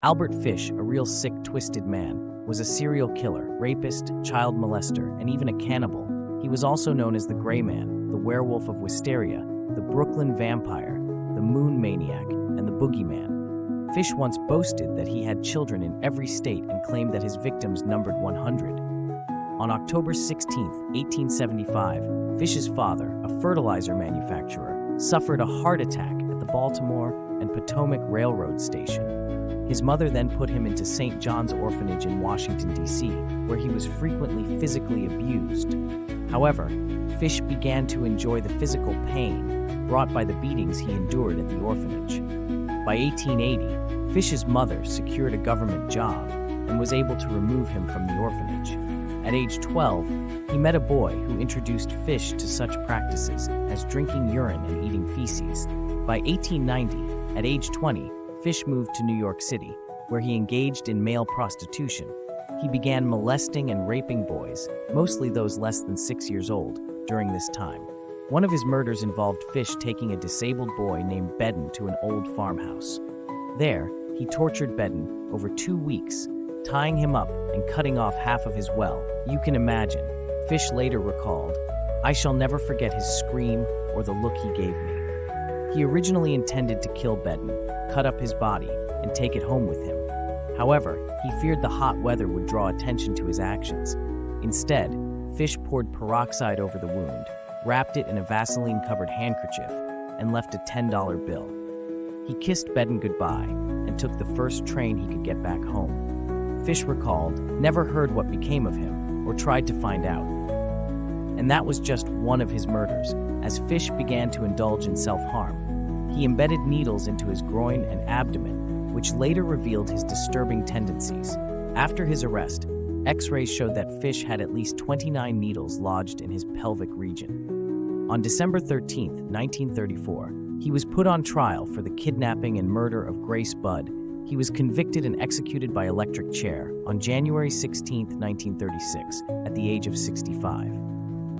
Albert Fish, a real sick, twisted man, was a serial killer, rapist, child molester, and even a cannibal. He was also known as the Gray Man, the Werewolf of Wisteria, the Brooklyn Vampire, the Moon Maniac, and the Boogeyman. Fish once boasted that he had children in every state and claimed that his victims numbered 100. On October 16, 1875, Fish's father, a fertilizer manufacturer, suffered a heart attack at the Baltimore and Potomac Railroad station. His mother then put him into St. John's Orphanage in Washington, D.C., where he was frequently physically abused. However, Fish began to enjoy the physical pain brought by the beatings he endured at the orphanage. By 1880, Fish's mother secured a government job and was able to remove him from the orphanage. At age 12, he met a boy who introduced Fish to such practices as drinking urine and eating feces. By 1890, at age 20, Fish moved to New York City, where he engaged in male prostitution. He began molesting and raping boys, mostly those less than 6 years old, during this time. One of his murders involved Fish taking a disabled boy named Bedden to an old farmhouse. There, he tortured Bedden over 2 weeks, tying him up and cutting off half of his well. You can imagine. Fish later recalled, "I shall never forget his scream or the look he gave me." He originally intended to kill Bedden, cut up his body, and take it home with him. However, he feared the hot weather would draw attention to his actions. Instead, Fish poured peroxide over the wound, wrapped it in a Vaseline-covered handkerchief, and left a $10 bill. He kissed Bedden goodbye and took the first train he could get back home. Fish recalled, "Never heard what became of him, or tried to find out." And that was just one of his murders. As Fish began to indulge in self-harm, he embedded needles into his groin and abdomen, which later revealed his disturbing tendencies. After his arrest, X-rays showed that Fish had at least 29 needles lodged in his pelvic region. On December 13, 1934, he was put on trial for the kidnapping and murder of Grace Budd. He was convicted and executed by electric chair on January 16, 1936, at the age of 65.